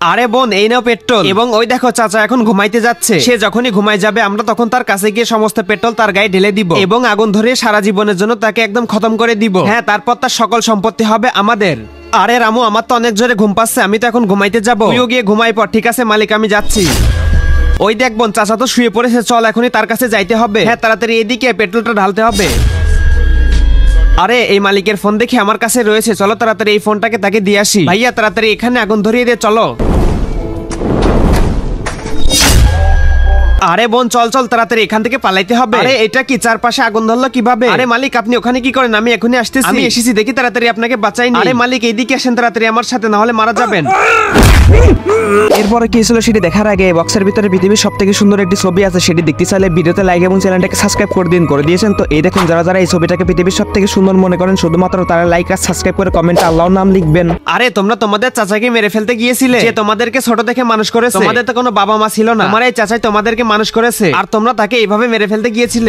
আরে বোন, এই নাও পেট্রোল। এবং ওই দেখো চাচা এখন ঘুমাইতে যাচ্ছে। সে যখনই ঘুমাই যাবে আমরা তখন তার কাছে গিয়ে সমস্ত পেট্রোল তার গায়ে ঢেলে দিব এবং আগুন ধরে সারা জীবনের জন্য তাকে একদম খতম করে দিব। হ্যাঁ, তারপর তার সকল সম্পত্তি হবে আমাদের। আরে রামু, আমার তো অনেক জোরে ঘুম পাচ্ছে, আমি তো এখন ঘুমাইতে যাবো। তুইও গিয়ে ঘুমাই পর। ঠিক আছে মালিক, আমি যাচ্ছি। ওই দেখ বোন, চাচা তো শুয়ে পড়েছে, চল এখনই তার কাছে যাইতে হবে। হ্যাঁ, তাড়াতাড়ি এদিকে পেট্রোলটা ঢালতে হবে। আরে এই মালিকের ফোন দেখি আমার কাছে রয়েছে, চলো তাড়াতাড়ি এই ফোনটাকে তাকে দিয়ে আসি। ভাইয়া তাড়াতাড়ি এখানে আগুন ধরিয়ে দিয়ে চলো। আরে বোন চল চল, তাড়াতাড়ি এখান থেকে পালাইতে হবে। আরে এটা কি, চারপাশে আগুন ধরলো কিভাবে? আরে মালিক আপনি ওখানে কি করেন? আমি এখনই আসতেছি। আমি এসেছি, দেখি তাড়াতাড়ি আপনাকে বাঁচাইনি। আরে মালিক এইদিকে আসেন তাড়াতাড়ি আমার সাথে, না হলে মারা যাবেন। এরপরে কি ছিল সেটি দেখার আগে বক্সের ভিতরে পৃথিবীর সবথেকে সুন্দর একটি ছবি আছে, সেটি দেখতে চাইলে ভিডিওতে লাইক এবং চ্যানেলটাকে সাবস্ক্রাইব করে দিয়েছেন। তো এই দেখুন, যারা যারা এই ছবিটাকে পৃথিবীর সবথেকে সুন্দর মনে করেন শুধুমাত্র তারা লাইক আর সাবস্ক্রাইব করে কমেন্টে আল্লাহর নাম লিখবেন। আরে তোমরা তোমাদের চাচাকে মেরে ফেলতে গিয়েছিলে, যে তোমাদেরকে ছোট থেকে মানুষ করেছে। তোমাদের তো কোনো বাবা মা ছিল না, তোমার এই চাচাই তোমাদেরকে মানুষ করেছে, আর তোমরা তাকে এইভাবে মেরে ফেলতে গিয়েছিলে।